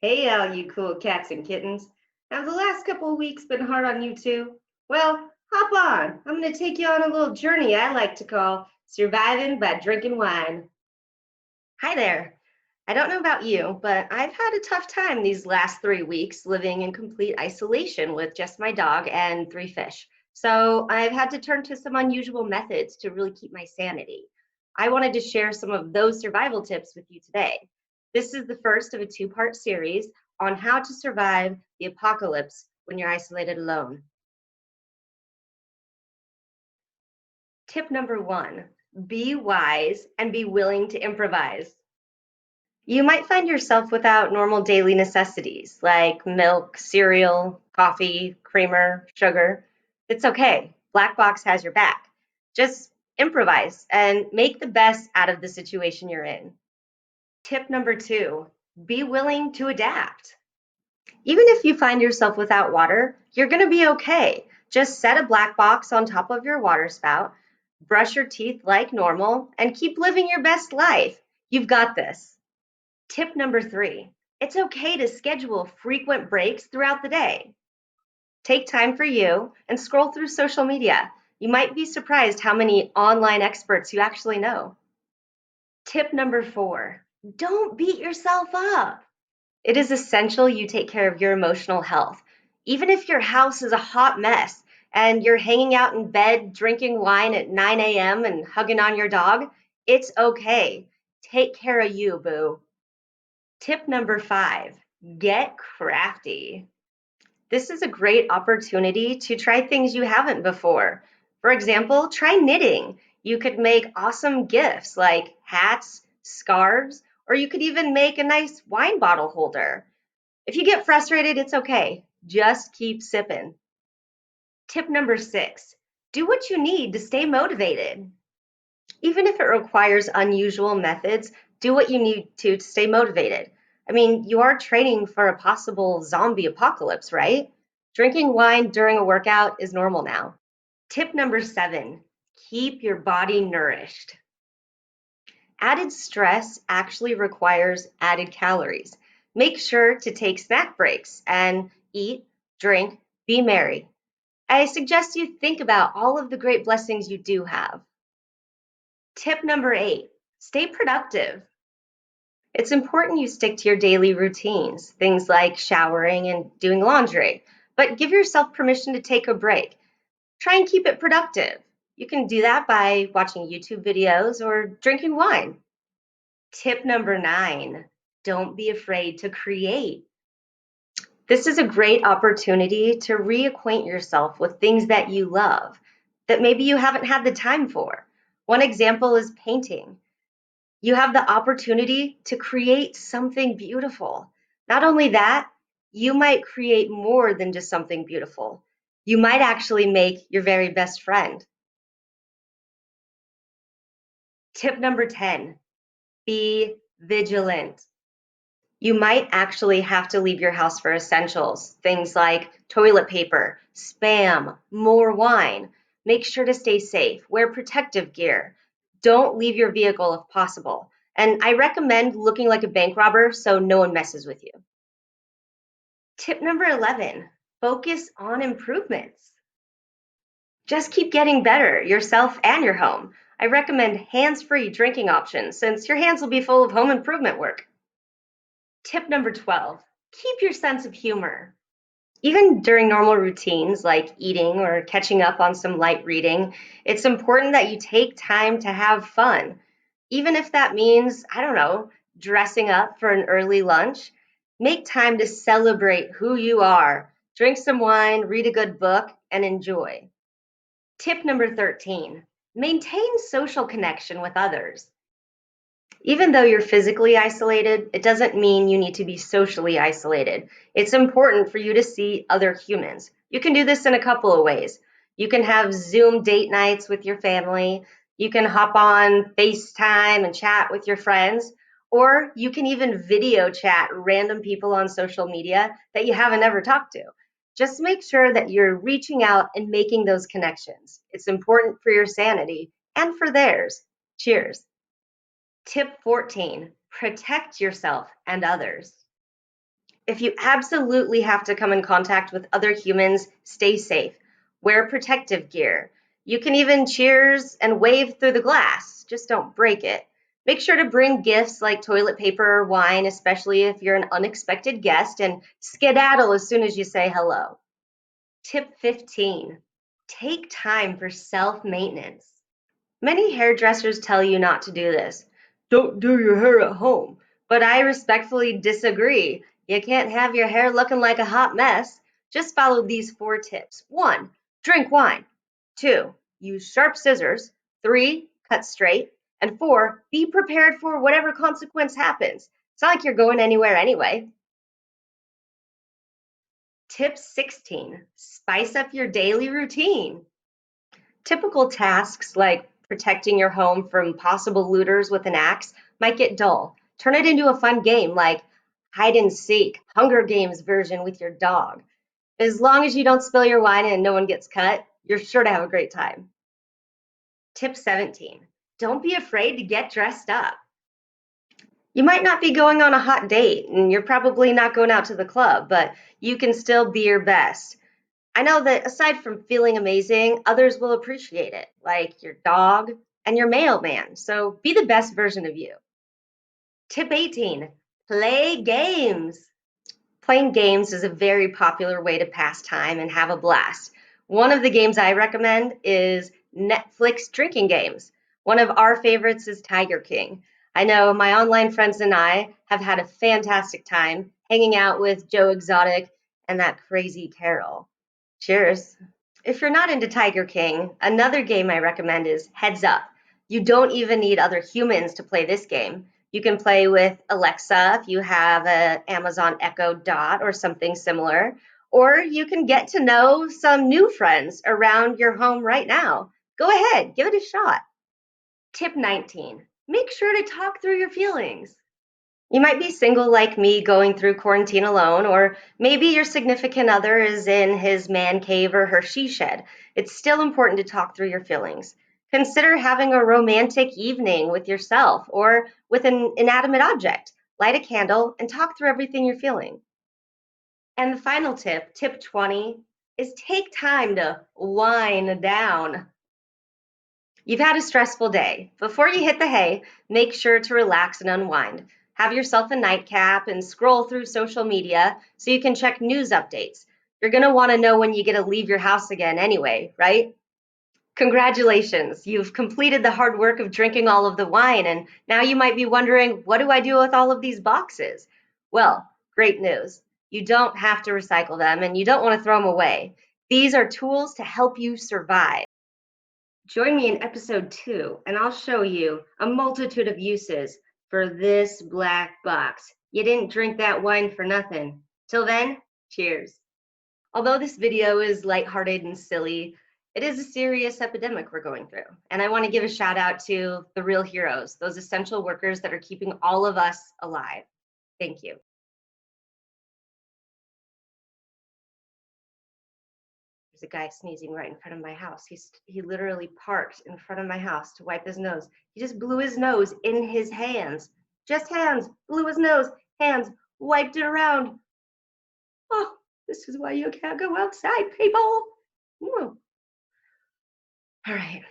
Hey, all you cool cats and kittens. Have the last couple of weeks been hard on you too? Well, hop on. I'm going to take you on a little journey I like to call Surviving by Drinking Wine. Hi there. I don't know about you, but I've had a tough time these last 3 weeks living in complete isolation with just my dog and 3 fish. So I've had to turn to some unusual methods to really keep my sanity. I wanted to share some of those survival tips with you today. This is the first of a two-part series on how to survive the apocalypse when you're isolated alone. Tip number one, be wise and be willing to improvise. You might find yourself without normal daily necessities like milk, cereal, coffee, creamer, sugar. It's okay. Black Box has your back. Just improvise and make the best out of the situation you're in. Tip number two, be willing to adapt. Even if you find yourself without water, you're going to be okay. Just set a black box on top of your water spout, brush your teeth like normal, and keep living your best life. You've got this. Tip number three, it's okay to schedule frequent breaks throughout the day. Take time for you and scroll through social media. You might be surprised how many online experts you actually know. Tip number four, don't beat yourself up. It is essential you take care of your emotional health. Even if your house is a hot mess and you're hanging out in bed drinking wine at 9 a.m. and hugging on your dog, it's okay. Take care of you, boo. Tip number five, get crafty. This is a great opportunity to try things you haven't before. For example, try knitting. You could make awesome gifts like hats, scarves, or you could even make a nice wine bottle holder. If you get frustrated, it's okay. Just keep sipping. Tip number six, do what you need to stay motivated. Even if it requires unusual methods, do what you need to stay motivated. I mean, you are training for a possible zombie apocalypse, right? Drinking wine during a workout is normal now. Tip number seven, keep your body nourished. Added stress actually requires added calories. Make sure to take snack breaks and eat, drink, be merry. I suggest you think about all of the great blessings you do have. Tip number eight, stay productive. It's important you stick to your daily routines, things like showering and doing laundry, but give yourself permission to take a break. Try and keep it productive. You can do that by watching YouTube videos or drinking wine. Tip number nine, don't be afraid to create. This is a great opportunity to reacquaint yourself with things that you love that maybe you haven't had the time for. One example is painting. You have the opportunity to create something beautiful. Not only that, you might create more than just something beautiful. You might actually make your very best friend. Tip number 10, be vigilant. You might actually have to leave your house for essentials, things like toilet paper, spam, more wine. Make sure to stay safe, wear protective gear. Don't leave your vehicle if possible. And I recommend looking like a bank robber so no one messes with you. Tip number 11, focus on improvements. Just keep getting better, yourself and your home. I recommend hands-free drinking options since your hands will be full of home improvement work. Tip number 12, keep your sense of humor. Even during normal routines like eating or catching up on some light reading, it's important that you take time to have fun. Even if that means, I don't know, dressing up for an early lunch, make time to celebrate who you are. Drink some wine, read a good book, and enjoy. Tip number 13, maintain social connection with others. Even though you're physically isolated, it doesn't mean you need to be socially isolated. It's important for you to see other humans. You can do this in a couple of ways. You can have Zoom date nights with your family. You can hop on FaceTime and chat with your friends. Or you can even video chat random people on social media that you haven't ever talked to. Just make sure that you're reaching out and making those connections. It's important for your sanity and for theirs. Cheers. Tip 14, protect yourself and others. If you absolutely have to come in contact with other humans, stay safe. Wear protective gear. You can even cheers and wave through the glass, just don't break it. Make sure to bring gifts like toilet paper or wine, especially if you're an unexpected guest, and skedaddle as soon as you say hello. Tip 15, take time for self maintenance. Many hairdressers tell you not to do this. Don't do your hair at home. But I respectfully disagree. You can't have your hair looking like a hot mess. Just follow these 4 tips. 1, drink wine. 2, use sharp scissors. 3, cut straight. And 4, be prepared for whatever consequence happens. It's not like you're going anywhere anyway. Tip 16, spice up your daily routine. Typical tasks like protecting your home from possible looters with an axe might get dull. Turn it into a fun game like hide and seek, Hunger Games version with your dog. As long as you don't spill your wine and no one gets cut, you're sure to have a great time. Tip 17, don't be afraid to get dressed up. You might not be going on a hot date and you're probably not going out to the club, but you can still be your best. I know that aside from feeling amazing, others will appreciate it, like your dog and your mailman. So be the best version of you. Tip 18, play games. Playing games is a very popular way to pass time and have a blast. One of the games I recommend is Netflix drinking games. One of our favorites is Tiger King. I know my online friends and I have had a fantastic time hanging out with Joe Exotic and that crazy Carol. Cheers. If you're not into Tiger King, another game I recommend is Heads Up. You don't even need other humans to play this game. You can play with Alexa if you have an Amazon Echo Dot or something similar, or you can get to know some new friends around your home right now. Go ahead, give it a shot. Tip 19, make sure to talk through your feelings. You might be single like me going through quarantine alone, or maybe your significant other is in his man cave or her she shed. It's still important to talk through your feelings. Consider having a romantic evening with yourself or with an inanimate object. Light a candle and talk through everything you're feeling. And the final tip, tip 20, is take time to wind down. You've had a stressful day. Before you hit the hay, make sure to relax and unwind. Have yourself a nightcap and scroll through social media so you can check news updates. You're going to want to know when you get to leave your house again anyway, right? Congratulations, you've completed the hard work of drinking all of the wine, and now you might be wondering, what do I do with all of these boxes? Well, great news. You don't have to recycle them and you don't want to throw them away. These are tools to help you survive. Join me in episode 2, and I'll show you a multitude of uses for this black box. You didn't drink that wine for nothing. Till then, cheers. Although this video is lighthearted and silly, it is a serious epidemic we're going through. And I want to give a shout out to the real heroes, those essential workers that are keeping all of us alive. Thank you. There's a guy sneezing right in front of my house. He literally parked in front of my house to wipe his nose. He just blew his nose in his hands. Just hands, blew his nose, hands, wiped it around. Oh, this is why you can't go outside, people. All right.